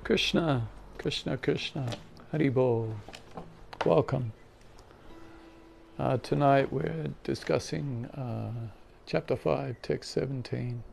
Krishna, Krishna, Krishna, Hari Bol. Welcome. Tonight we're discussing Chapter 5, Text 17.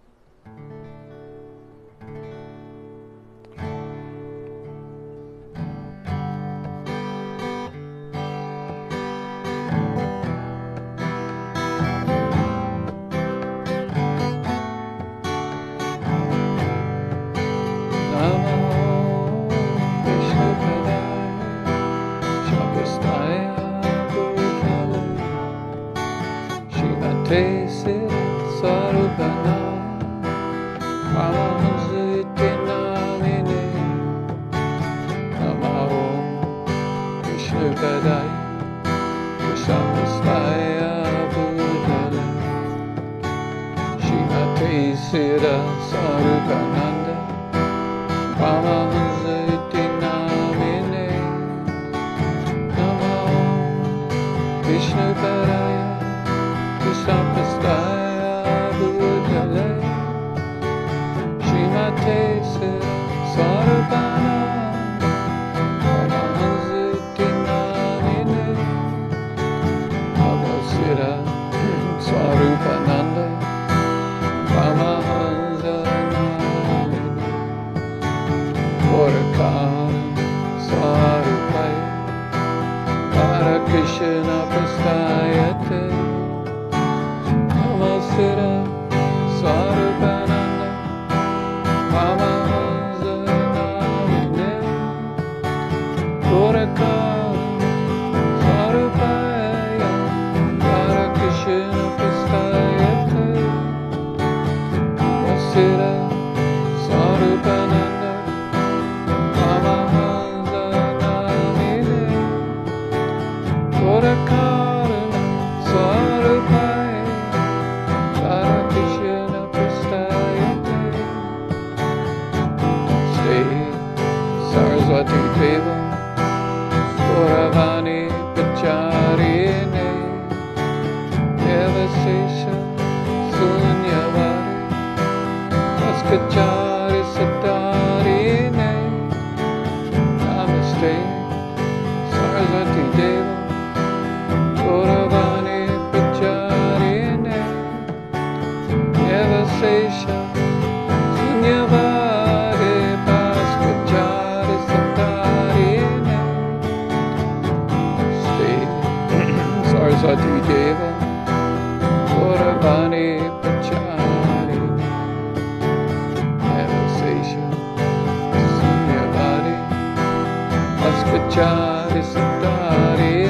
Chari Satari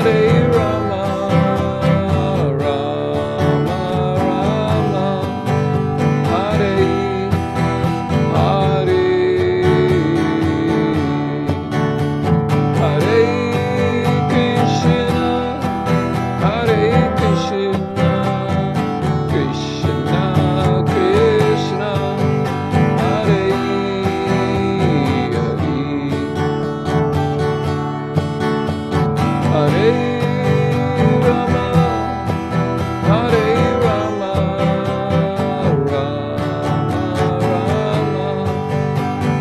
Hare Rama, Rama Rama, Hare Hare, Hare Krishna, Hare Krishna, Krishna Krishna, Hare Hare, Hare Rama, Hare Rama, Rama Rama,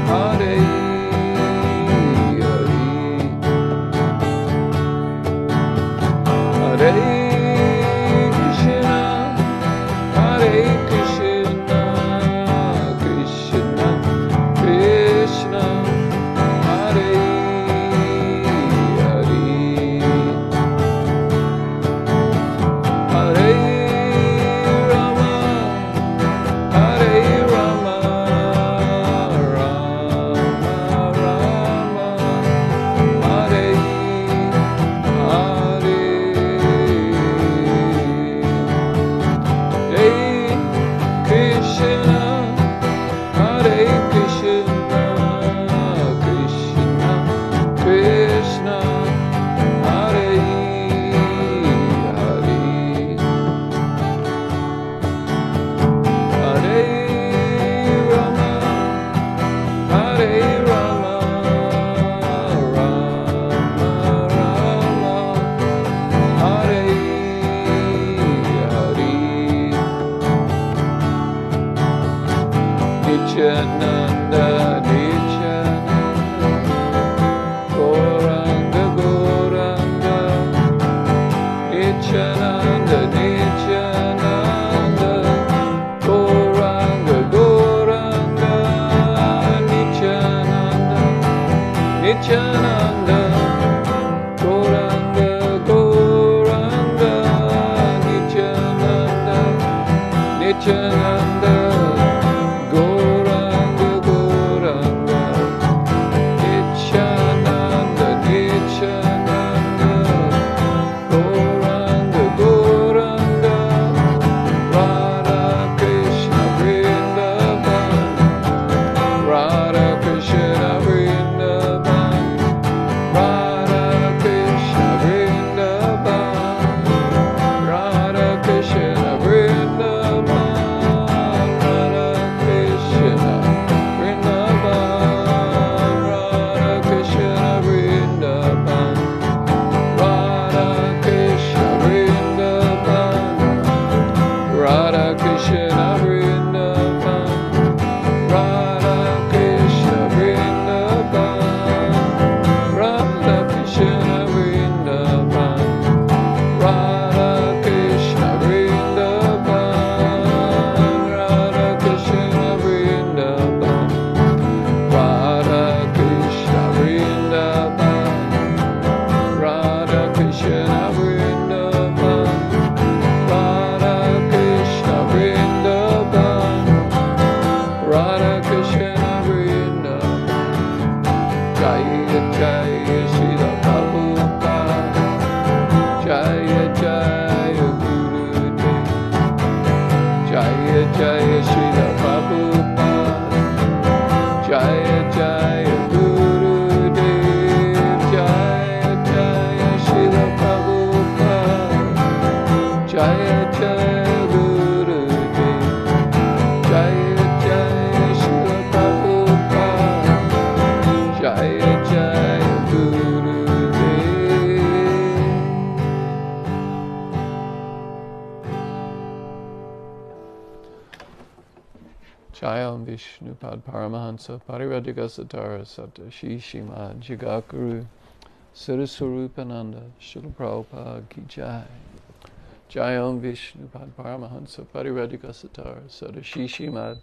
Hare Hare, Hare Krishna, Hare Krishna, Krishna Krishna, Hare Hare, Hare Rama, Hare Rama, Rama Rama, Hare Hare, Hare Krishna, Hare Krishna, Krishna Krishna, Hare Hare, Hare Rama, Hare Rama, Rama Rama, Hare Hare, Nityananda, Nityananda, Gauranga, Gauranga, Nityananda, Nityananda, Gauranga, Gauranga, Nityananda, Nityananda, Gauranga, Gauranga, Nityananda, Nityananda, Gauranga, Gauranga, Nityananda, Nityananda, Gauranga, Gauranga, Radha Krishna Vrindavan, Radha Krishna Vrindavan, Radha Krishna Vrindavan, Radha Krishna Vrindavan, Radha Krishna Vrindavan, Radha Krishna Vrindavan, Radha Krishna Vrindavan, Radha Krishna Vrindavan, Radha Krishna Vrindavan, Radha Krishna Vrindavan, Radha Krishna Vrindavan, Radha Krishna Vrindavan, Radha Krishna Vrindavan, Radha Krishna Vrindavan, Radha Krishna Vrindavan, Radha Krishna Vrindavan, Jaya Jaya Srila Prabhupada, Jaya Jaya Gurudev, Jaya Jaya Srila Prabhupada, Jaya Jaya Gurudev, Jaya Jaya Srila Prabhupada, Jaya Jaya Gurudev, Jaya Jaya Srila Prabhupada, Jaya Jaya Gurudev. Jayam Vishnupad Paramahansa Parivrajaka Satara Sata Shishima Jagakuru Suraswarupananda Srila Prabhupada Ki Jai. Jayam Vishnupad Paramahansa Parivrajaka Satara Sata Shishima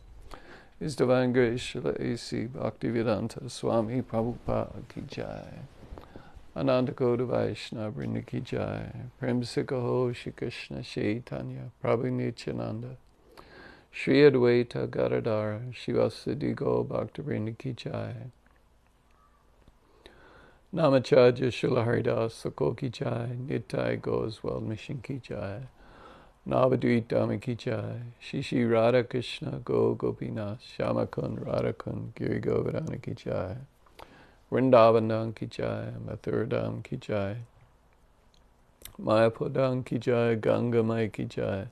His Divine Grace Srila A.C. Bhaktivedanta Swami Prabhupada Ki Jai. Ananda Koda Vaishnava Vrinda Ki Jai. Prem Sikaho Shri Krishna Chaitanya Prabhu Nityananda Shri Advaita Gadadhara Shivasadi Gaur Bhaktivinoda Ki Jai. Namacharya Srila Haridas Sako Ki Jai, Nitai Goswal Mission Ki Jai, Navadvip Dhamma Ki Jai, Shishi Radha Krishna Go Gopinath, Shamakun Radhakun Giri Govardhana Ki Jai, Vrindavan Ki Jai, Mathuradam Ki Jai, Mayapur Ki Jai, Ganga Mai Ki Jai,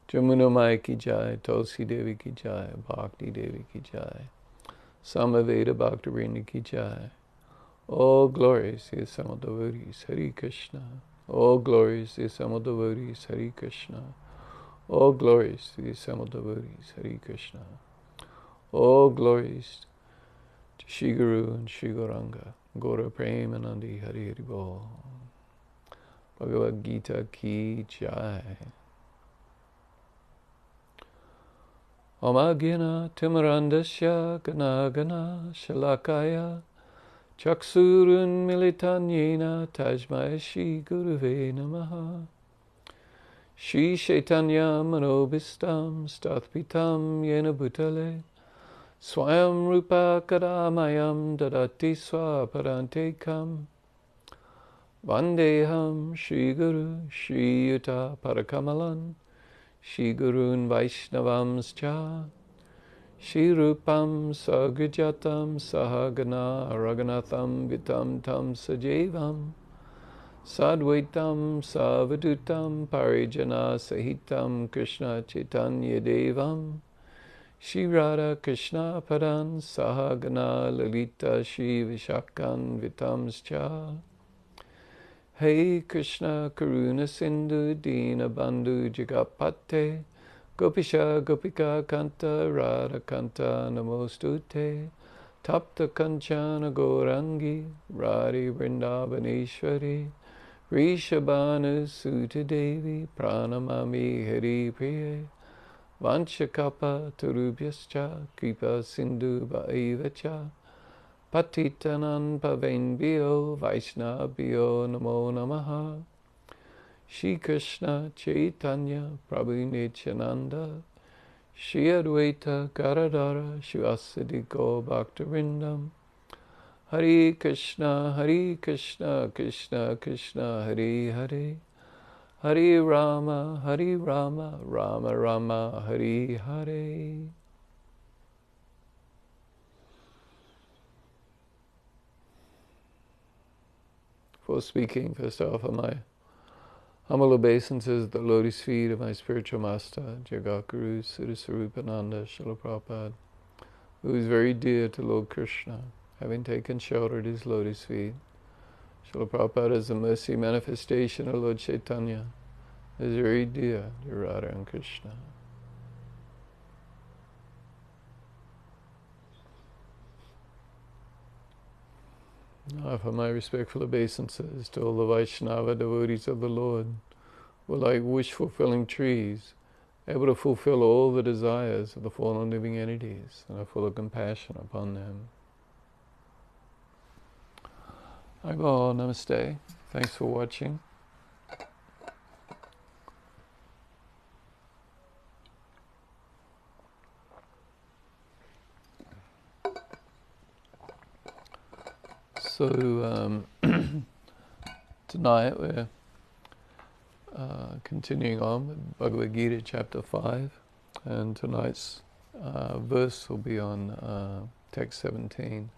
Jamuna Mai Ki Jai, Tulsi Devi Ki Jai, Bhakti Devi Ki Jai, Samaveda Bhaktivinoda Ki Jai. All glories to the Samal devotees, Hare Krishna. All glories to the Samal devotees, Hare Krishna. All glories to the Samal devotees, Hare Krishna. All glories to Shri Guru and Shri Gauranga, Gaura Premanandi, Hare Hare Bol. Bhagavad Gita Ki Jai. Omagina Timarandasya Gana Gana Shalakaya Chaksurun Militanyena Tajmaya Shri Guruve Namaha Shri Chaitanya Manobhistam Statpitam Yena Bhutale Swayam Rupa Kadamayam Dadati Swaparantekam Vandeham Shri Guru Shri Yuta Parakamalan Shri Gurun Vaishnavamscha Shri Rupam Sagrijatam Sahagana Raghunatham Vitam Tam Sajevam Sadvaitam Savadutam Parijana Sahitam Krishna Chaitanya Devam Shri Radha Krishna Padan Sahagana Lalita Shri Vishakan Vitamscha Hey Krishna Karuna Sindhu Dina Bandhu Jagapate Gopisha Gopika Kanta Radha Kanta Namostute Tapta Kanchana Gaurangi Radhi Vrindavaneshwari Rishabhanu Suta Devi Pranamami Hari Priye Vanchakapa Turubhyascha Kripa Sindhu Bhaivacha Patitanan Pavenbhyo Vaishnavbhyo Namo Namaha Shri Krishna Chaitanya Prabhu Nityananda Shri Advaita Garadhara Shivasadi Go Bhaktivinoda Hare Krishna Krishna Krishna Hare Hare Hare Rama Rama Rama Hare Hare. For speaking, first off, on my humble obeisances at the lotus feet of my spiritual master, Jagatguru Siddhasarupananda Srila Prabhupada, who is very dear to Lord Krishna, having taken shelter at his lotus feet. Srila Prabhupada is the mercy manifestation of Lord Chaitanya, is very dear to Radha and Krishna. I offer my respectful obeisances to all the Vaishnava devotees of the Lord, who are like wish-fulfilling trees, able to fulfill all the desires of the fallen living entities, and are full of compassion upon them. Haribo, namaste. Thanks for watching. So tonight we're continuing on with Bhagavad Gita chapter 5, and tonight's verse will be on text 17.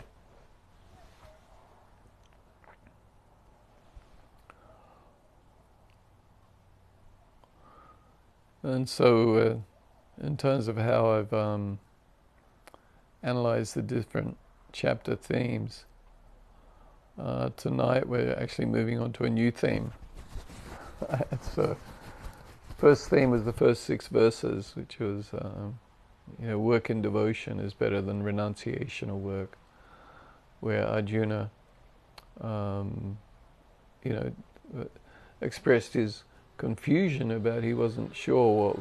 And so in terms of how I've analyzed the different chapter themes, tonight we're actually moving on to a new theme. So, first theme was the first 6 verses, which was, work in devotion is better than renunciation of work, where Arjuna, expressed his confusion about he wasn't sure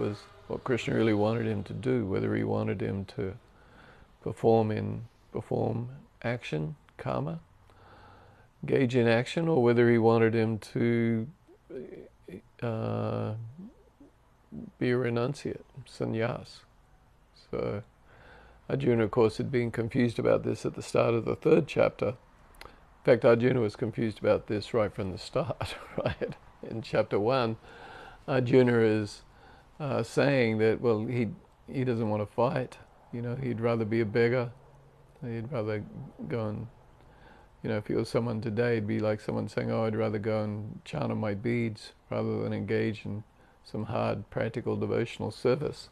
what Krishna really wanted him to do, whether he wanted him to perform action, karma, engage in action, or whether he wanted him to be a renunciate, sannyas. So Arjuna, of course, had been confused about this at the start of the 3rd chapter, In fact, Arjuna was confused about this right from the start, right? In chapter 1, Arjuna is saying that, well, he doesn't want to fight. He'd rather be a beggar. He'd rather go and, if he was someone today, it'd be like someone saying, oh, I'd rather go and chant on my beads rather than engage in some hard, practical, devotional service,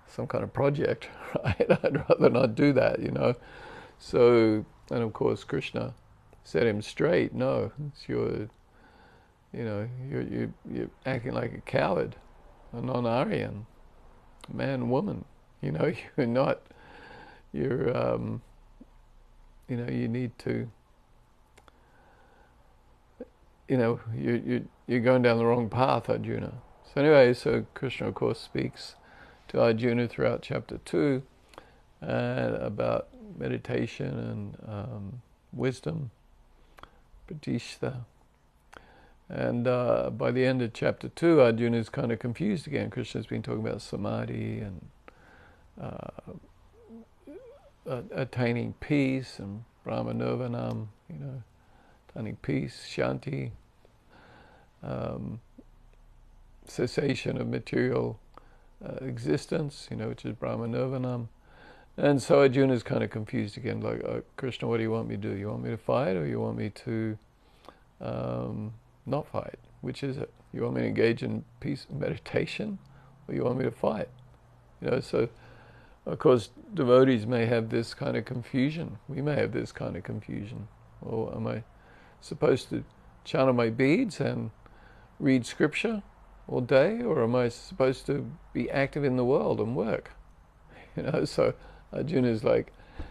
some kind of project, right? I'd rather not do that, So, and of course, Krishna set him straight. No, you're acting like a coward, a non-Aryan, man, woman. You're not. You need to. You're going down the wrong path, Arjuna. So anyway, so Krishna, of course, speaks to Arjuna throughout chapter 2 about meditation and wisdom, pratishta. And by the end of chapter 2, Arjuna is kind of confused again. Krishna's been talking about samadhi and attaining peace and brahmanirvanam, attaining peace, shanti, cessation of material existence, which is brahmanirvanam. And so Arjuna is kind of confused again, like, Krishna, what do you want me to do? You want me to fight, or you want me to not fight? Which is it? You want me to engage in peace and meditation, or you want me to fight? So of course devotees may have this kind of confusion. We may have this kind of confusion. Or am I supposed to chant on my beads and read scripture all day, or am I supposed to be active in the world and work? So Arjuna is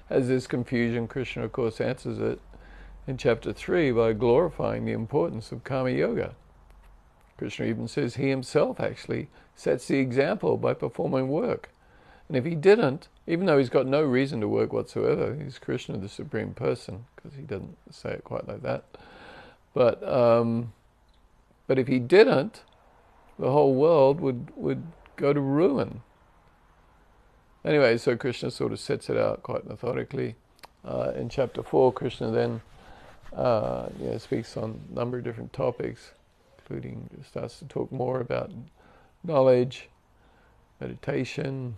has this confusion. Krishna, of course, answers it in chapter 3 by glorifying the importance of karma yoga. Krishna even says he himself actually sets the example by performing work. And if he didn't, even though he's got no reason to work whatsoever, he's Krishna, the Supreme Person, because he doesn't say it quite like that. But if he didn't, the whole world would go to ruin. Anyway, so Krishna sort of sets it out quite methodically. In chapter 4, Krishna then speaks on a number of different topics, including starts to talk more about knowledge, meditation,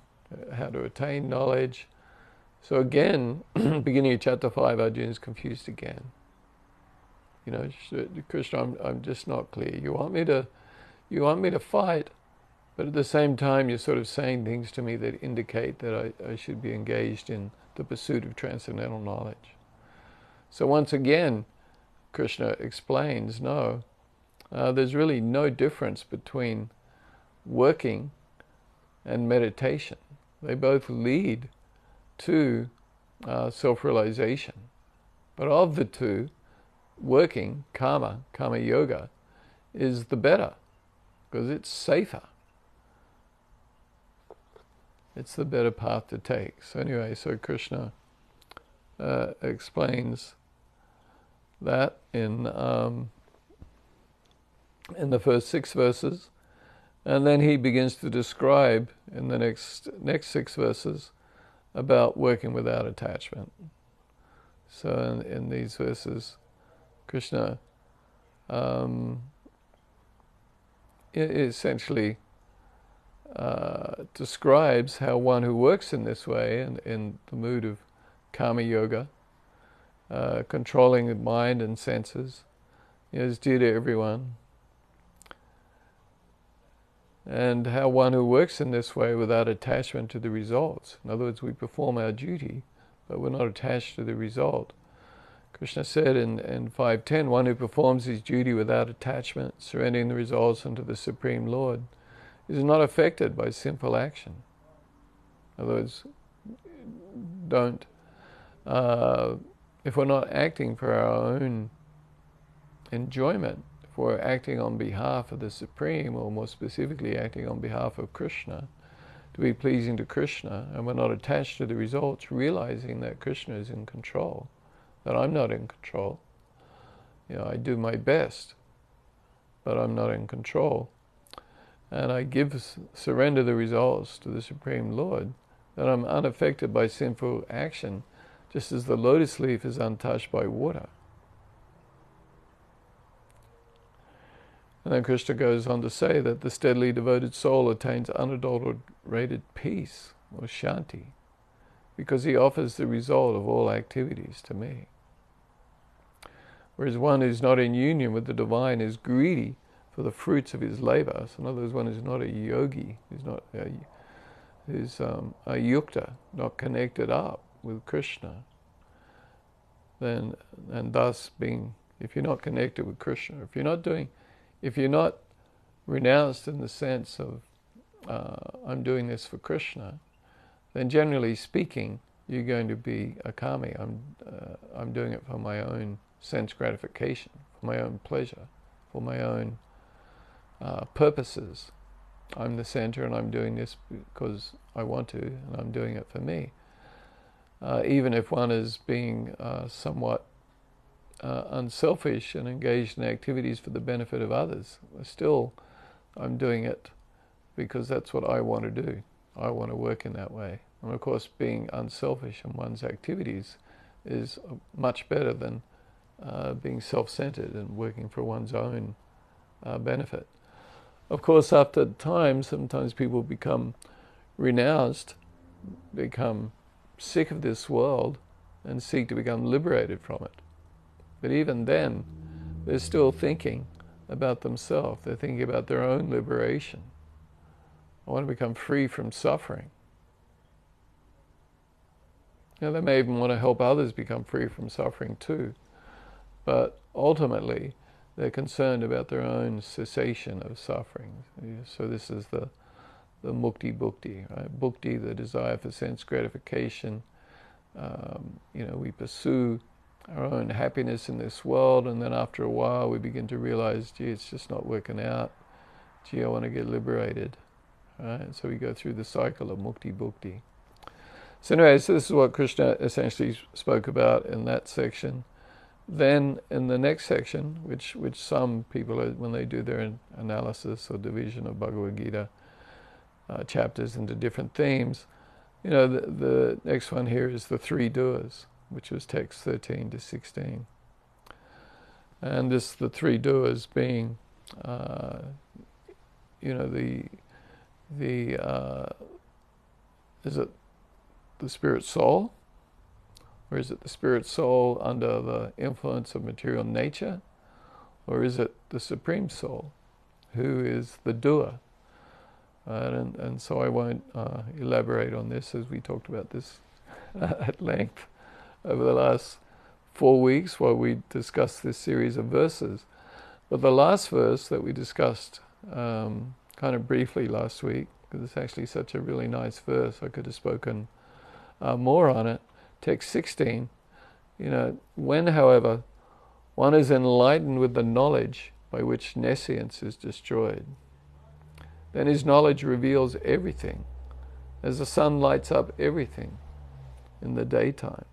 how to attain knowledge. So again, beginning of chapter 5, Arjuna is confused again. Krishna, I'm just not clear. You want me to fight, but at the same time you're sort of saying things to me that indicate that I should be engaged in the pursuit of transcendental knowledge. So once again, Krishna explains, no, there's really no difference between working and meditation. They both lead to self-realization. But of the two, working, karma yoga, is the better, because it's safer. It's the better path to take. So anyway, so Krishna explains that in the first 6 verses, and then he begins to describe in the next 6 verses about working without attachment. So in these verses, Krishna essentially describes how one who works in this way, in the mood of karma yoga, controlling the mind and senses, is due to everyone. And how one who works in this way without attachment to the results. In other words, we perform our duty, but we're not attached to the result. Krishna said in 5.10, one who performs his duty without attachment, surrendering the results unto the Supreme Lord, is not affected by sinful action. In other words, if we're not acting for our own enjoyment, if we're acting on behalf of the Supreme, or more specifically acting on behalf of Krishna, to be pleasing to Krishna, and we're not attached to the results, realizing that Krishna is in control, that I'm not in control. I do my best, but I'm not in control. And I surrender the results to the Supreme Lord, that I'm unaffected by sinful action, just as the lotus leaf is untouched by water. And then Krishna goes on to say that the steadily devoted soul attains unadulterated peace, or shanti, because he offers the result of all activities to me. Whereas one who's not in union with the divine is greedy for the fruits of his labor. So in other words, one who's not a yogi, who's a yukta, not connected up with Krishna, then, and thus being, if you're not connected with Krishna, if you're not renounced in the sense of I'm doing this for Krishna, then generally speaking, you're going to be a kami. I'm doing it for my own sense gratification, for my own pleasure, for my own purposes. I'm the center and I'm doing this because I want to, and I'm doing it for me. Even if one is being somewhat unselfish and engaged in activities for the benefit of others, still I'm doing it because that's what I want to do. I want to work in that way. And of course, being unselfish in one's activities is much better than being self-centered and working for one's own benefit. Of course, after time, sometimes people become renounced, become sick of this world, and seek to become liberated from it. But even then, they're still thinking about themselves. They're thinking about their own liberation. I want to become free from suffering. They may even want to help others become free from suffering too. But ultimately, they're concerned about their own cessation of suffering. So this is the mukti bhukti, right? Bhukti, the desire for sense gratification. We pursue our own happiness in this world, and then after a while we begin to realize, gee, it's just not working out. Gee, I want to get liberated. Right? And so we go through the cycle of mukti bhukti. So anyway, so this is what Krishna essentially spoke about in that section. Then in the next section, which some people, when they do their analysis or division of Bhagavad Gita chapters into different themes, the next one here is the three doers, which was text 13 to 16. And the three doers being, is it the spirit soul? Or is it the spirit soul under the influence of material nature? Or is it the supreme soul, who is the doer? And so I won't elaborate on this, as we talked about this at length over the last 4 weeks while we discussed this series of verses. But the last verse that we discussed kind of briefly last week, because it's actually such a really nice verse, I could have spoken more on it. Text 16, when, however, one is enlightened with the knowledge by which nescience is destroyed, then his knowledge reveals everything, as the sun lights up everything in the daytime.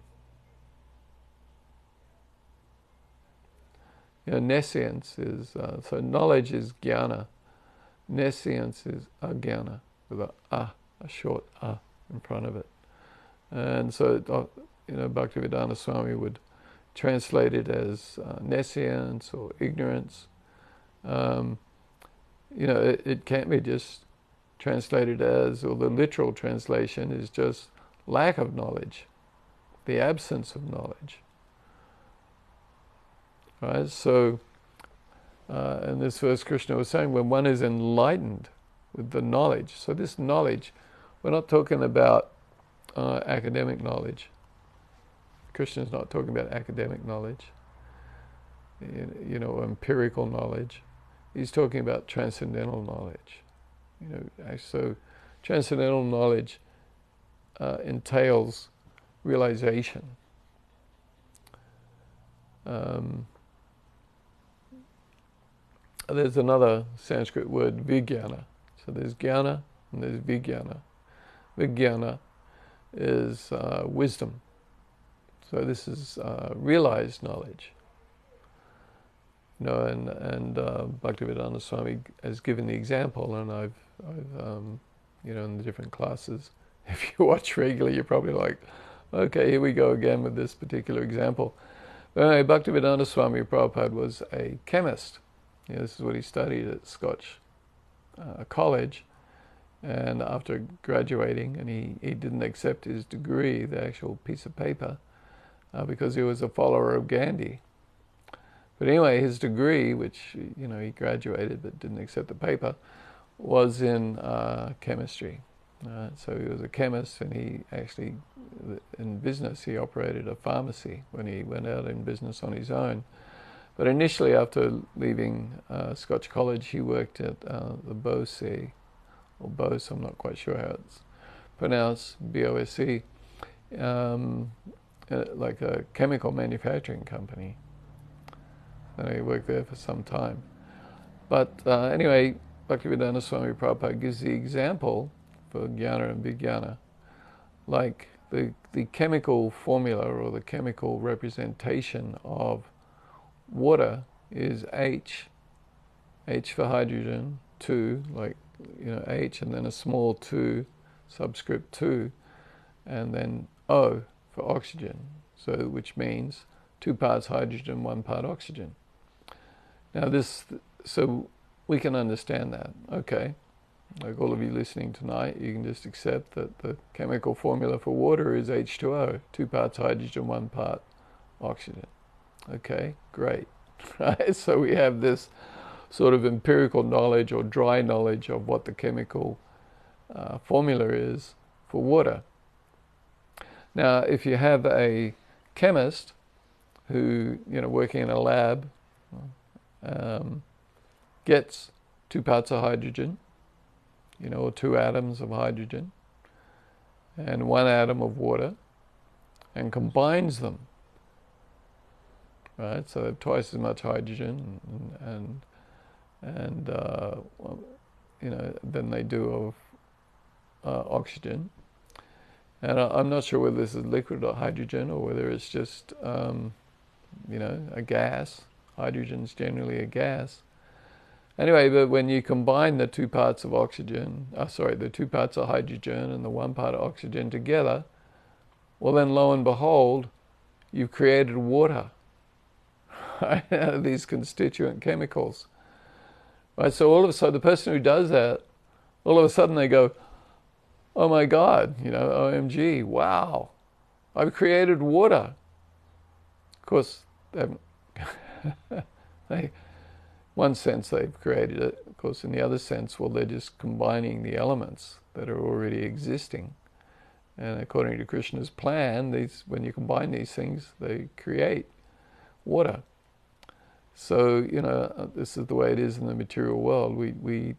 Nescience is, so knowledge is jnana, nescience is ajnana, with a short in front of it. And so, Bhaktivedanta Swami would translate it as nescience or ignorance. It can't be just translated as, or the literal translation is just lack of knowledge, the absence of knowledge. Right? So, in this verse, Krishna was saying, when one is enlightened with the knowledge, so this knowledge, we're not talking about academic knowledge. Krishna's not talking about academic knowledge, empirical knowledge. He's talking about transcendental knowledge. So transcendental knowledge entails realization. There's another Sanskrit word, vijnana. So there's jnana and there's vijnana. Vijnana is wisdom. So this is realized knowledge. And Bhaktivedanta Swami has given the example, and I've in the different classes, if you watch regularly, you're probably like, okay, here we go again with this particular example. But anyway, Bhaktivedanta Swami Prabhupada was a chemist. This is what he studied at Scotch college. And after graduating, and he didn't accept his degree, the actual piece of paper, because he was a follower of Gandhi. But anyway, his degree, which he graduated but didn't accept the paper, was in chemistry. So he was a chemist, and he actually, in business, he operated a pharmacy when he went out in business on his own. But initially, after leaving Scotch College, he worked at the Bose, or Bose, I'm not quite sure how it's pronounced, BOSE, like a chemical manufacturing company. And he worked there for some time. But anyway, Bhaktivedanta Swami Prabhupada gives the example for jnana and vijnana, like the chemical formula or the chemical representation of water is H for hydrogen, 2, like H, and then a small 2, subscript 2, and then O for oxygen, so which means 2 parts hydrogen, 1 part oxygen. Now so we can understand that, okay? Like all of you listening tonight, you can just accept that the chemical formula for water is H2O, 2 parts hydrogen, 1 part oxygen. Okay, great. Right? So we have this sort of empirical knowledge or dry knowledge of what the chemical formula is for water. Now, if you have a chemist who, working in a lab, gets 2 parts of hydrogen, or 2 atoms of hydrogen, and 1 atom of water, and combines them, right? So they have twice as much hydrogen and than they do of oxygen. And I'm not sure whether this is liquid or hydrogen, or whether it's just a gas. Hydrogen's generally a gas. Anyway, but when you combine the 2 parts of oxygen, the 2 parts of hydrogen and the 1 part of oxygen together, well then lo and behold, you've created water, right, out of these constituent chemicals. Right, so all of a sudden, the person who does that, all of a sudden they go, oh my God, OMG, wow, I've created water. Of course, one sense they've created it. Of course, in the other sense, well, they're just combining the elements that are already existing. And according to Krishna's plan, when you combine these things, they create water. So, this is the way it is in the material world. We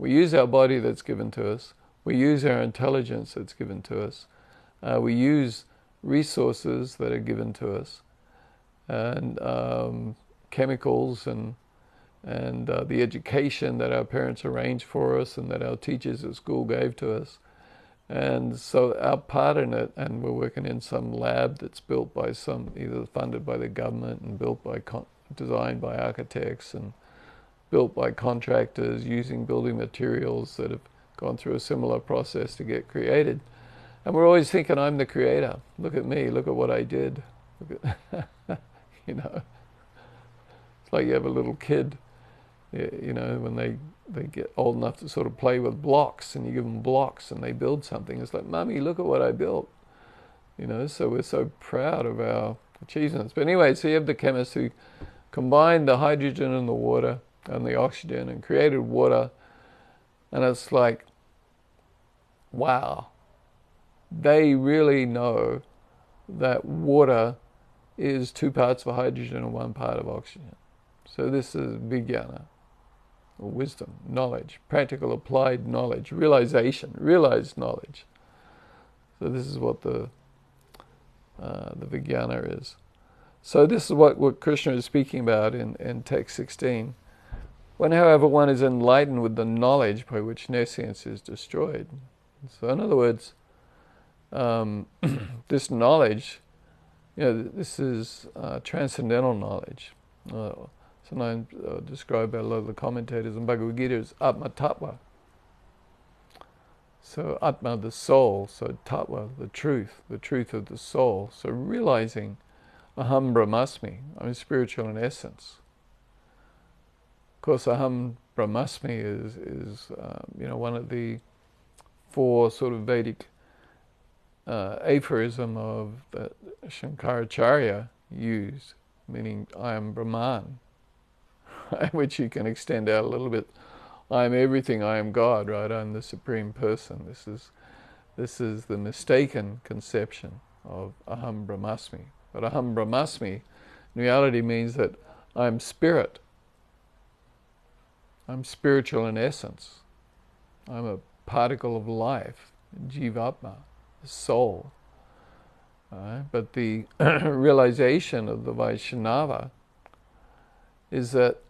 use our body that's given to us. We use our intelligence that's given to us. We use resources that are given to us, and chemicals and the education that our parents arranged for us and that our teachers at school gave to us. And so our part in it, and we're working in some lab that's built by either funded by the government and designed by architects and built by contractors using building materials that have gone through a similar process to get created. And we're always thinking, I'm the creator. Look at me, look at what I did. Look at It's like you have a little kid, when they get old enough to sort of play with blocks, and you give them blocks and they build something. It's like, Mommy, look at what I built. So we're so proud of our achievements. But anyway, so you have the chemists who combined the hydrogen and the water and the oxygen and created water. And it's like, wow, they really know that water is 2 parts of hydrogen and 1 part of oxygen. So this is vijnana, or wisdom, knowledge, practical applied knowledge, realized knowledge. So this is what the vijnana is. So this is what Krishna is speaking about in text 16. When, however, one is enlightened with the knowledge by which nescience is destroyed. So in other words, this knowledge, this is transcendental knowledge. Sometimes described by a lot of the commentators in Bhagavad Gita as Atma Tattva. So Atma, the soul, so Tattva, the truth of the soul. So realizing Aham Brahmasmi, I'm spiritual in essence. course, Aham Brahmasmi is one of the four sort of Vedic aphorism of that Shankaracharya used, meaning I am Brahman, which you can extend out a little bit. I am everything, I am God, right? I'm the Supreme Person. This is the mistaken conception of Aham Brahmasmi. But Aham Brahmasmi in reality means that I'm spirit. I'm spiritual in essence. I'm a particle of life, Jivatma, the soul. But the realization of the Vaishnava is that,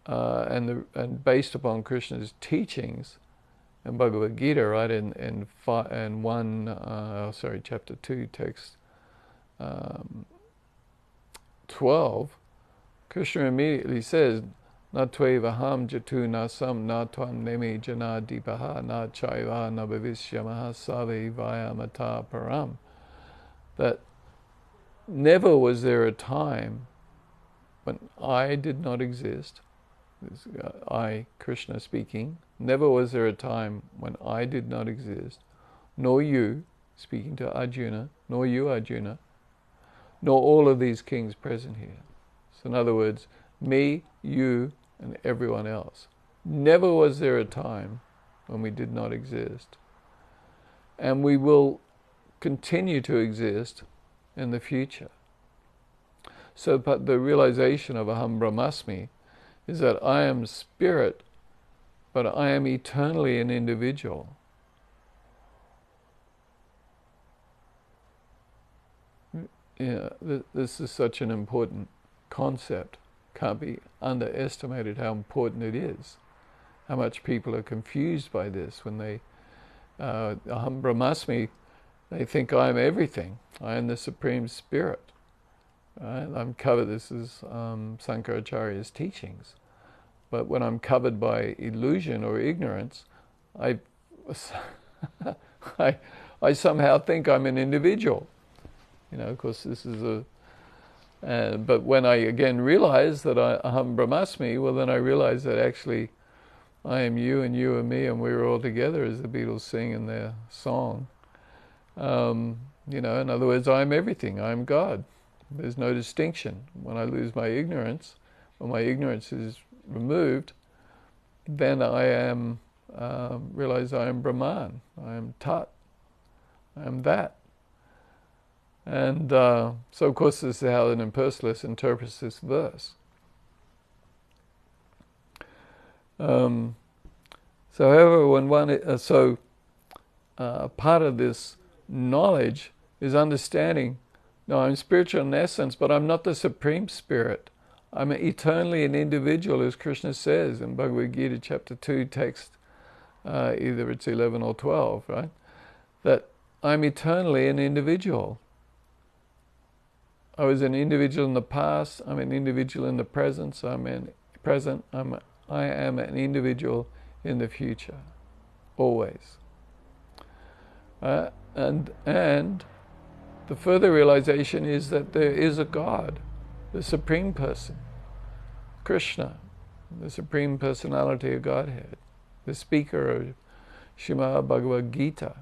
and based upon Krishna's teachings in Bhagavad Gita, right, in chapter 2, text 12, Krishna immediately says, "Na tvevaham jatu nasam na tvam nemi jana dipaha na chaiva na bhavishyamaha save vayamata param." That never was there a time when I did not exist. I, Krishna speaking, never was there a time when I did not exist, nor you, speaking to Arjuna, nor you, Arjuna, nor all of these kings present here. So in other words, me, you, and everyone else. Never was there a time when we did not exist. And we will continue to exist in the future. So but the realization of Aham Brahmasmi is that I am spirit, but I am eternally an individual. Yeah, this is such an important concept. Can't be underestimated how important it is. How much people are confused by this when they, Aham Brahmasmi, they think I am everything. I am the Supreme Spirit. I'm covered, this is Sankaracharya's teachings. But when I'm covered by illusion or ignorance, I somehow think I'm an individual. Of course, this is but when I again realize that Aham Brahmasmi, well then I realize that actually I am you and you are me and we're all together, as the Beatles sing in their song. In other words, I am everything, I am God. There's no distinction. When I lose my ignorance, when my ignorance is removed, then I am, realize I am Brahman, I am Tat, I am that. And so of course this is how an impersonalist interprets this verse. So however, when one, part of this knowledge is understanding, no, I'm spiritual in essence, but I'm not the Supreme Spirit. I'm eternally an individual, as Krishna says in Bhagavad Gita chapter 2, text, either it's 11 or 12, right? That I'm eternally an individual. I was an individual in the past, I'm an individual in the present, I am an individual in the future, always. And the further realization is that there is a God, the Supreme Person, Krishna, the Supreme Personality of Godhead. The speaker of Srimad Bhagavad Gita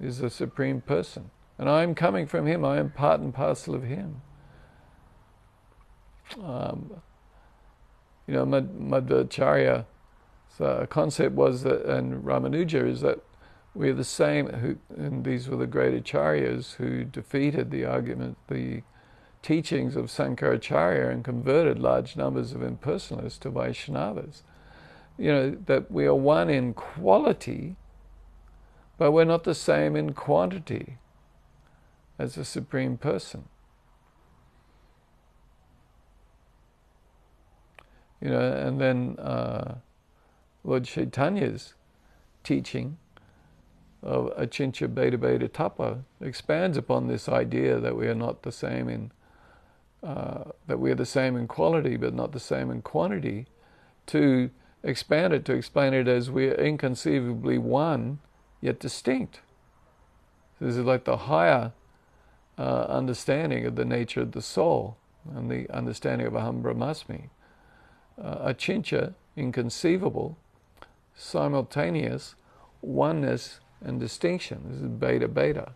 is the Supreme Person. And I am coming from Him, I am part and parcel of Him. Madhvacharya, the concept was that, and Ramanuja, is that we're the same, and these were the great acharyas who defeated the argument, the teachings of Sankaracharya and converted large numbers of impersonalists to Vaishnavas. That we are one in quality, but we're not the same in quantity as the Supreme Person. And then Lord Chaitanya's teaching of Achincha Beta Beta Tapa expands upon this idea that we are not the same in, that we are the same in quality but not the same in quantity, to expand it, to explain it as we are inconceivably one yet distinct. This is like the higher understanding of the nature of the soul and the understanding of Aham Brahmasmi. Achincha inconceivable, simultaneous oneness and distinction. This is beta beta.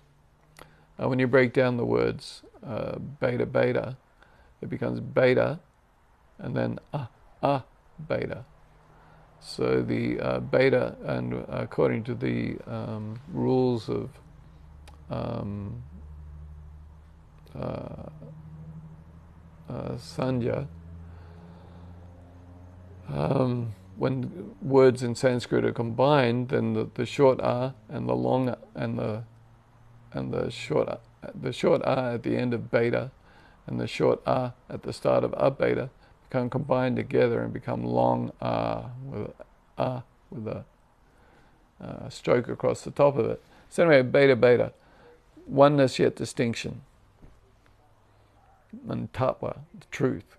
When you break down the words beta beta, it becomes beta and then beta. So the beta, and according to the rules of Sanya, when words in Sanskrit are combined, then the short and the long and the short at the end of beta and the short at the start of beta become combined together and become long with a stroke across the top of it. So anyway, beta beta, oneness yet distinction, and tattva, the truth.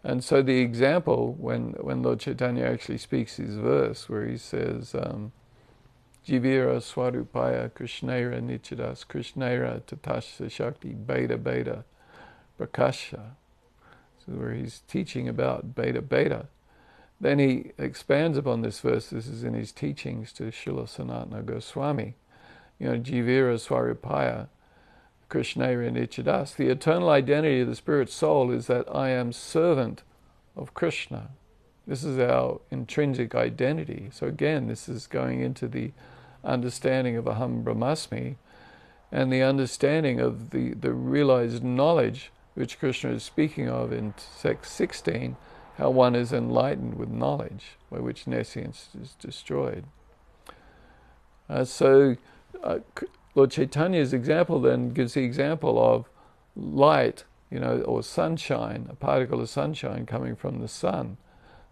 And so the example, when Lord Chaitanya actually speaks his verse, where he says, Jivira Swarupaya Krishnera Nichidas Krishnera Tatasya Shakti Beta Beta Prakasha, so where he's teaching about beta beta, then he expands upon this verse. This is in his teachings to Srila Sanatana Goswami. Jivira Swarupaya Krishnera Nichidas. The eternal identity of the spirit soul is that I am servant of Krishna. This is our intrinsic identity. So again, this is going into the understanding of Aham Brahmasmi and the understanding of the realized knowledge which Krishna is speaking of in text 16, how one is enlightened with knowledge, by which nescience is destroyed. Lord Chaitanya's example then gives the example of light, or sunshine, a particle of sunshine coming from the sun.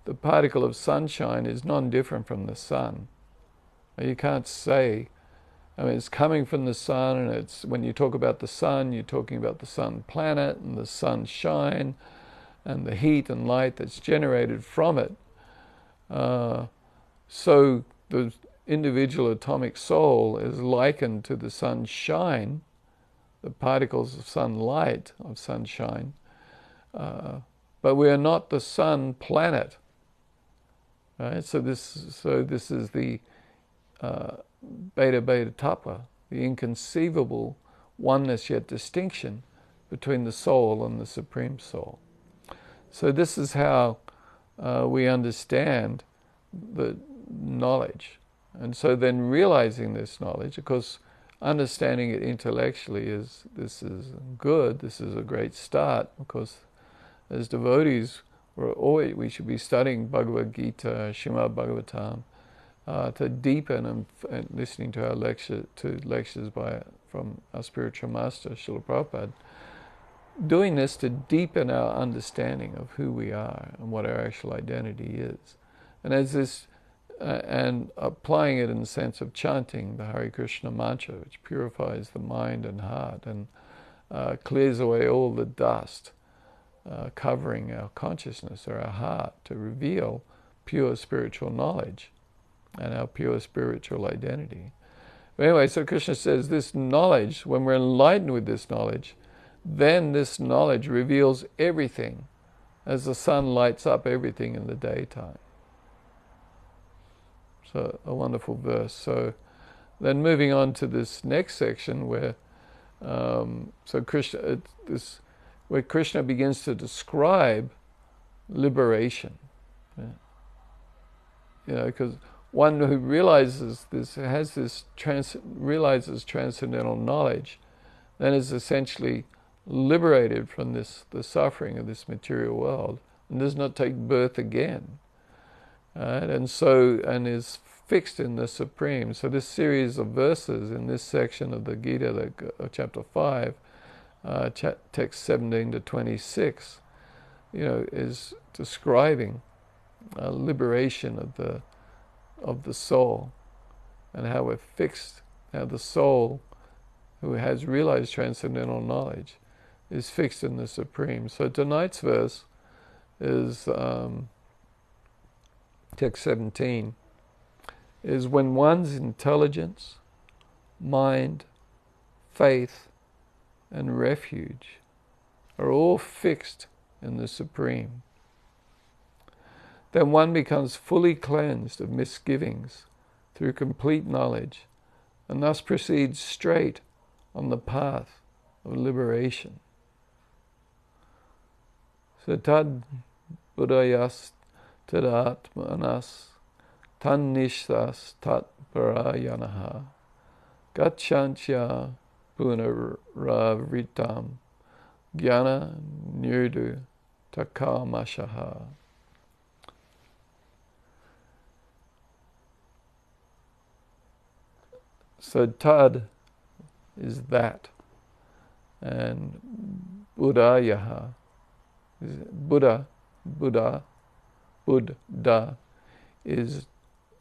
The particle of sunshine is non-different from the sun. You can't say, it's coming from the sun, and it's, when you talk about the sun, you're talking about the sun planet and the sunshine and the heat and light that's generated from it. So the individual atomic soul is likened to the sunshine, the particles of sunlight, of sunshine, but we are not the sun planet. Right? So this is the beta beta tattva, the inconceivable oneness yet distinction between the soul and the Supreme Soul. So this is how we understand the knowledge. And so then realizing this knowledge, of course, understanding it intellectually is good, this is a great start, because as devotees, we should be studying Bhagavad Gita, Srimad Bhagavatam, to deepen and listening to our lectures from our spiritual master, Srila Prabhupada, doing this to deepen our understanding of who we are and what our actual identity is. And as this, and applying it in the sense of chanting the Hare Krishna mantra, which purifies the mind and heart and clears away all the dust covering our consciousness or our heart, to reveal pure spiritual knowledge and our pure spiritual identity. But anyway, so Krishna says this knowledge, when we're enlightened with this knowledge, then this knowledge reveals everything as the sun lights up everything in the daytime. So a wonderful verse. So then moving on to this next section where where Krishna begins to describe liberation. Because one who realizes this, realizes transcendental knowledge, then is essentially liberated from the suffering of this material world and does not take birth again. And is fixed in the Supreme. So this series of verses in this section of the Gita, chapter 5, text 17 to 26, is describing liberation of the soul, and how we're fixed, how the soul who has realized transcendental knowledge is fixed in the Supreme. So tonight's verse is text 17, is when one's intelligence, mind, faith, and refuge are all fixed in the Supreme, then one becomes fully cleansed of misgivings through complete knowledge, and thus proceeds straight on the path of liberation. So tad buddhayas tadatmanas tannishtas tat parayanaha gacchantya punaravitam jnana nirdu takamashaha. So tad is that, and buddhayaha is Buddha is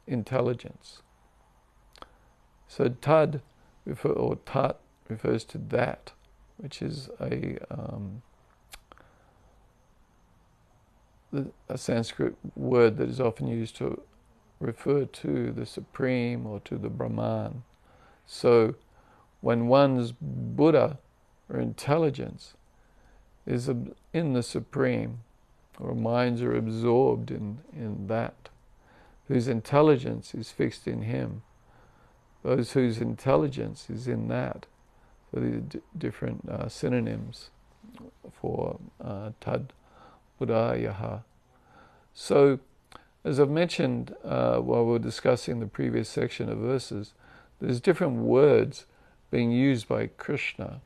intelligence. So tad or tat refers to that, which is a Sanskrit word that is often used to refer to the Supreme or to the Brahman. So when one's Buddha or intelligence is in the Supreme, or minds are absorbed in that, whose intelligence is fixed in Him, those whose intelligence is in that. So these are different synonyms for tad buddhayaha. So, as I've mentioned while we were discussing the previous section of verses, there's different words being used by Krishna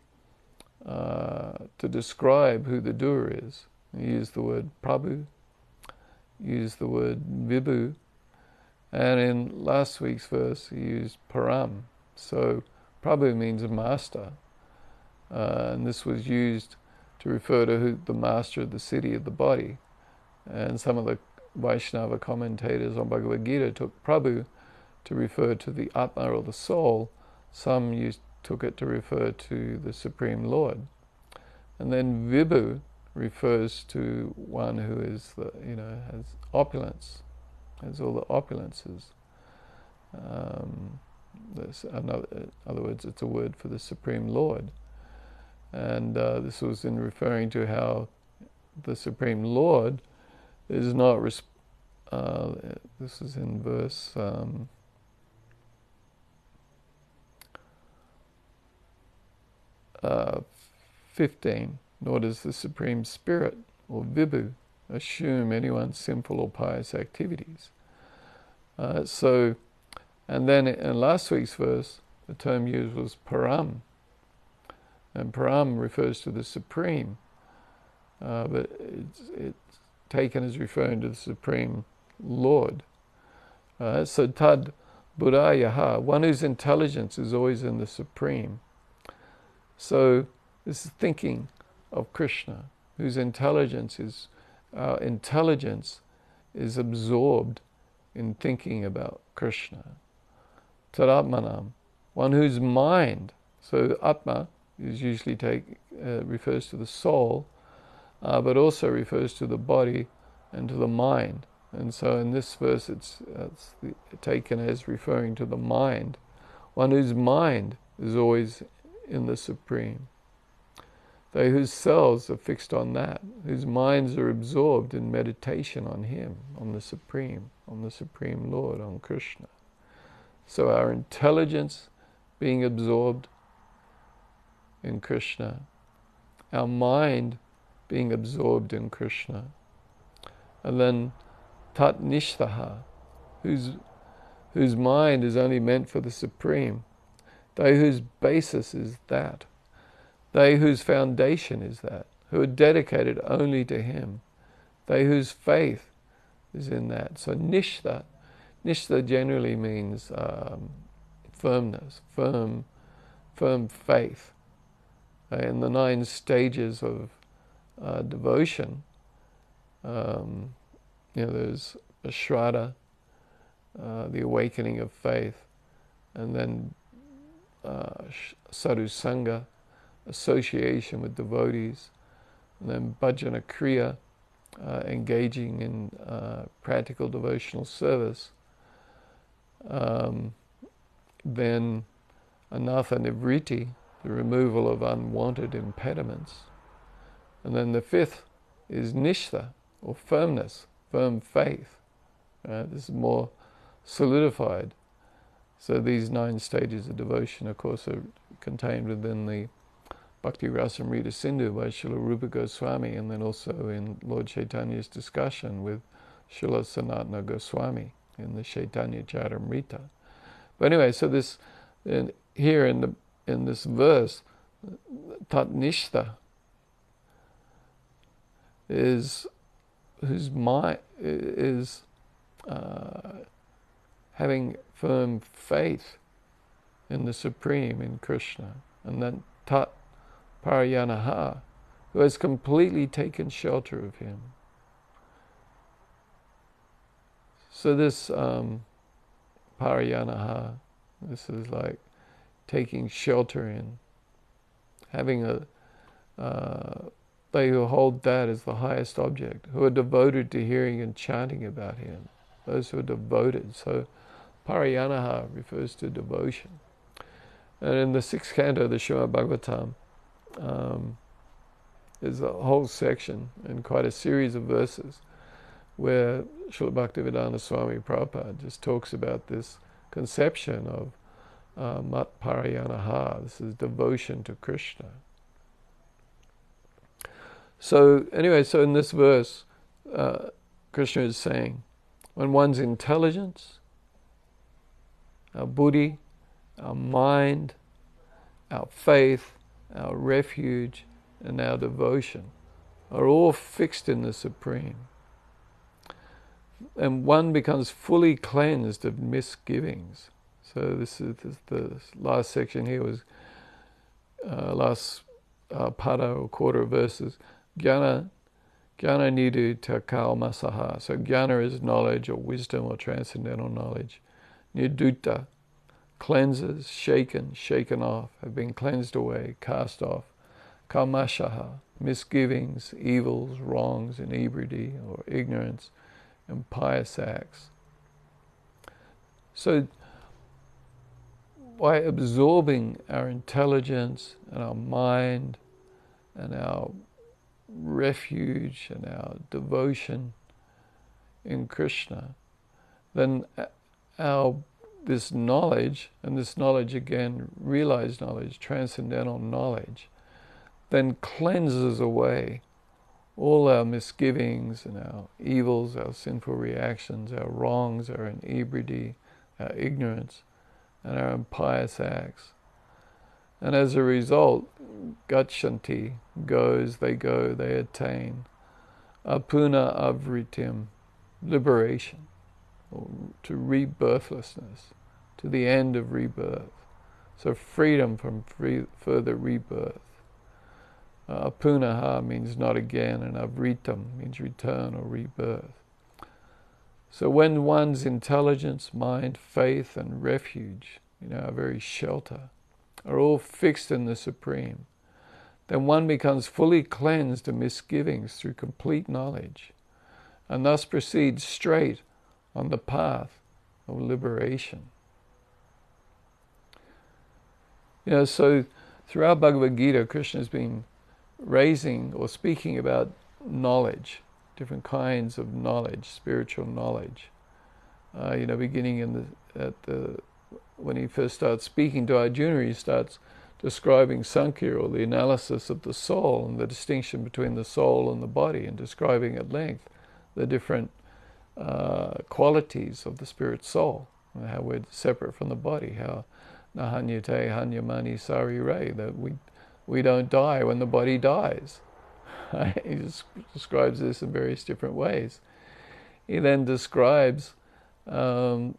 to describe who the doer is. He used the word Prabhu, used the word Vibhu, and in last week's verse he used Param. So Prabhu means a master, and this was used to refer to the master of the city of the body. And some of the Vaishnava commentators on Bhagavad Gita took Prabhu to refer to the Atma or the soul. Some took it to refer to the Supreme Lord. And then Vibhu refers to one who is has opulence, has all the opulences. In other words, it's a word for the Supreme Lord. And this was in referring to how the Supreme Lord is not. This is in verse 15. Nor does the Supreme Spirit, or Vibhu, assume anyone's sinful or pious activities. And then in last week's verse, the term used was Param. And Param refers to the Supreme, but it's taken as referring to the Supreme Lord. So tad buddhayaha, one whose intelligence is always in the Supreme. So this is thinking of Krishna, whose intelligence is absorbed in thinking about Krishna. Tadatmanam, one whose mind, so Atma is usually refers to the soul, but also refers to the body and to the mind. And so in this verse it's taken as referring to the mind, one whose mind is always in the Supreme. They whose selves are fixed on that, whose minds are absorbed in meditation on Him, on the Supreme Lord, on Krishna. So our intelligence being absorbed in Krishna, our mind being absorbed in Krishna, and then tat nishtaha, whose mind is only meant for the Supreme, they whose basis is that, they whose foundation is that, who are dedicated only to Him, they whose faith is in that. So nishtha generally means firmness, firm faith. In the 9 stages of devotion, there's a shraddha, the awakening of faith, and then sadhu sangha, association with devotees, and then bhajana kriya, engaging in practical devotional service, then anatha nivriti, the removal of unwanted impediments, and then the 5th is nishtha, or firmness, firm faith. This is more solidified. So these 9 stages of devotion, of course, are contained within the Bhakti Rasamrita Sindhu by Srila Rupa Goswami, and then also in Lord Chaitanya's discussion with Srila Sanatana Goswami in the Chaitanya Charitamrita. But anyway, so this here in this verse, Tatnishta is whose mind is having firm faith in the Supreme, in Krishna, and then Tat Parayanaha, who has completely taken shelter of him. So this Parayanaha, this is like taking shelter in, having they who hold that as the highest object, who are devoted to hearing and chanting about him, those who are devoted. So Parayanaha refers to devotion. And in the 6th canto of the Srimad Bhagavatam, there's a whole section and quite a series of verses where Srila Bhaktivedanta Swami Prabhupada just talks about this conception of Mat Parayanaha. This is devotion to Krishna. So anyway, so in this verse, Krishna is saying, when one's intelligence, our buddhi, our mind, our faith, our refuge, and our devotion are all fixed in the Supreme, and one becomes fully cleansed of misgivings. So this is the last section here was last pada or quarter of verses. Jnana nidu takal masaha. So jnana is knowledge or wisdom or transcendental knowledge. Nirduta, cleanses, shaken off, have been cleansed away, cast off. Kalmashaha, misgivings, evils, wrongs, inebriety or ignorance, and pious acts. So by absorbing our intelligence and our mind and our refuge and our devotion in Krishna, then this knowledge, and this knowledge again, realized knowledge, transcendental knowledge, then cleanses away all our misgivings and our evils, our sinful reactions, our wrongs, our inebriety, our ignorance, and our impious acts. And as a result, gachanti, they attain, apuna avritim, liberation, or to rebirthlessness, to the end of rebirth. So freedom from further rebirth. Apunaha means not again, and avritam means return or rebirth. So when one's intelligence, mind, faith, and refuge, our very shelter, are all fixed in the Supreme, then one becomes fully cleansed of misgivings through complete knowledge, and thus proceeds straight on the path of liberation. So throughout Bhagavad Gita, Krishna has been raising or speaking about knowledge, different kinds of knowledge, spiritual knowledge. Beginning when he first starts speaking to Arjuna, he starts describing Sankhya, or the analysis of the soul, and the distinction between the soul and the body, and describing at length the different qualities of the spirit soul, and how we're separate from the body, how nahanyate hanyamani sarire, that we don't die when the body dies. He just describes this in various different ways. He then describes the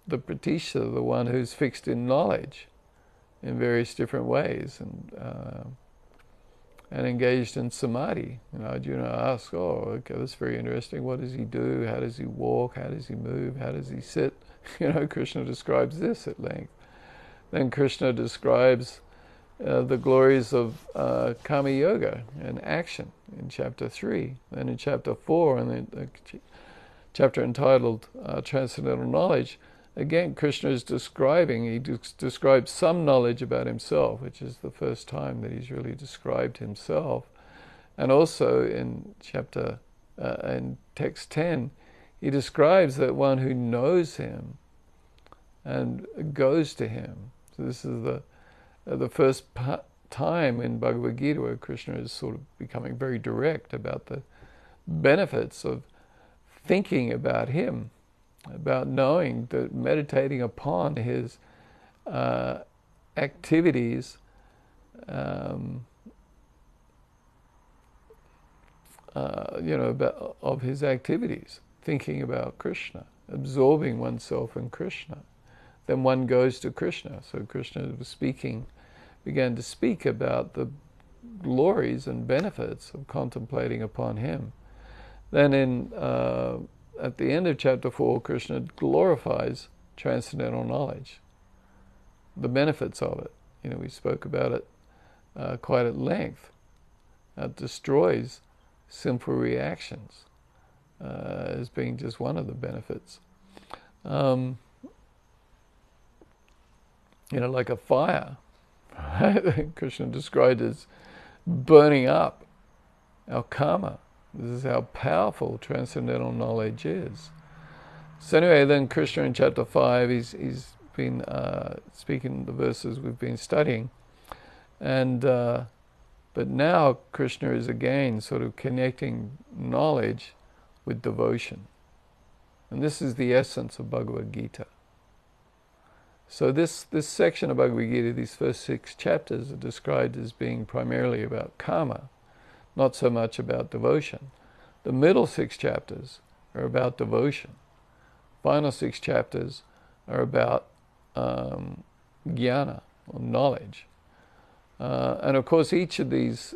pratisha, the one who's fixed in knowledge, in various different ways, and engaged in samadhi. Arjuna asks, okay, that's very interesting. What does he do? How does he walk? How does he move? How does he sit? Krishna describes this at length. Then Krishna describes the glories of Kama Yoga and action in chapter 3. Then in chapter 4, and then the chapter entitled Transcendental Knowledge, again Krishna is describing, he describes some knowledge about himself, which is the first time that he's really described himself. And also in chapter in text 10, he describes that one who knows him and goes to him. So this is the first time in Bhagavad Gita where Krishna is sort of becoming very direct about the benefits of thinking about him, about knowing that meditating upon his activities of his activities, thinking about Krishna, absorbing oneself in Krishna. Then one goes to Krishna. So Krishna began to speak about the glories and benefits of contemplating upon him. Then at the end of chapter 4, Krishna glorifies transcendental knowledge, the benefits of it. We spoke about it quite at length. It destroys sinful reactions as being just one of the benefits. Like a fire, right? Krishna described as burning up our karma. This is how powerful transcendental knowledge is. So anyway, then Krishna in chapter 5, he's been speaking the verses we've been studying, and but now Krishna is again sort of connecting knowledge with devotion, and this is the essence of Bhagavad Gita. So this section of Bhagavad Gita, these first 6 chapters, are described as being primarily about karma, not so much about devotion. The middle 6 chapters are about devotion. Final 6 chapters are about jnana, or knowledge. And of course each of these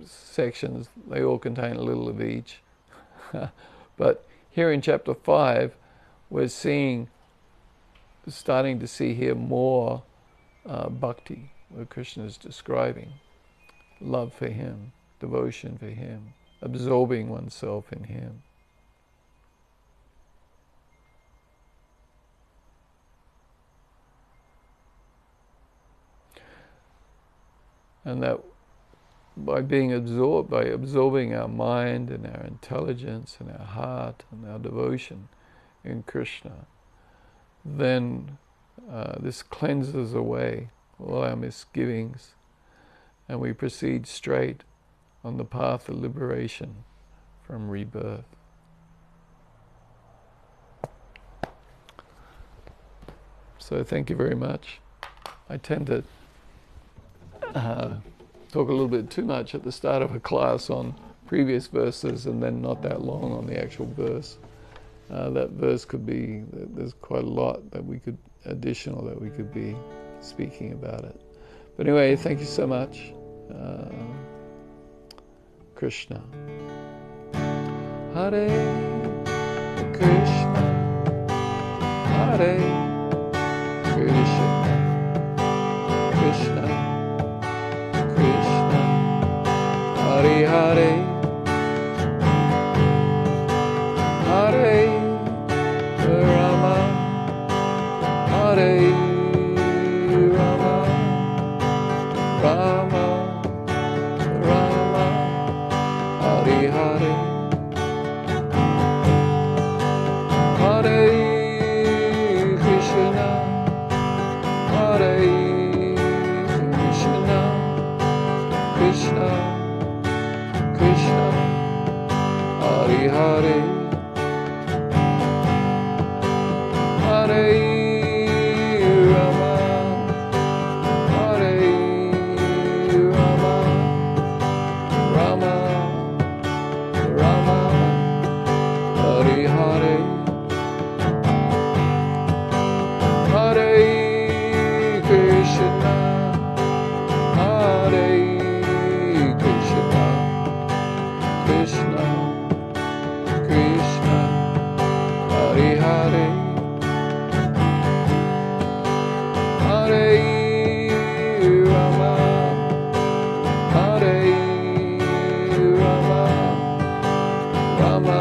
sections, they all contain a little of each. But here in chapter 5, we're starting to see here more bhakti, where Krishna is describing love for him, devotion for him, absorbing oneself in him. And that by absorbing our mind and our intelligence and our heart and our devotion in Krishna, then this cleanses away all our misgivings, and we proceed straight on the path of liberation from rebirth. So thank you very much. I tend to talk a little bit too much at the start of a class on previous verses and then not that long on the actual verse. That verse there's quite a lot additional that we could be speaking about it. But anyway, thank you so much. Krishna. Hare Krishna. Hare Krishna. Krishna Krishna. Hare Hare. Hare Rama. Hare Rama. Rama Rama. Hare Hare. Hare Krishna. Hare Krishna. Krishna Krishna. Hare Hare. Hare Rama. Hare Rama. Rama Rama. Hare Hare. Hare Krishna. Hare Krishna. Krishna Krishna. Hare Hare. Hare Rama. Hare Rama. Rama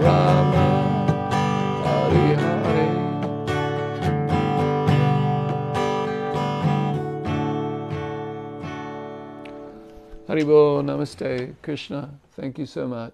Rama. Hare Hare. Haribo, namaste, Krishna. Thank you so much.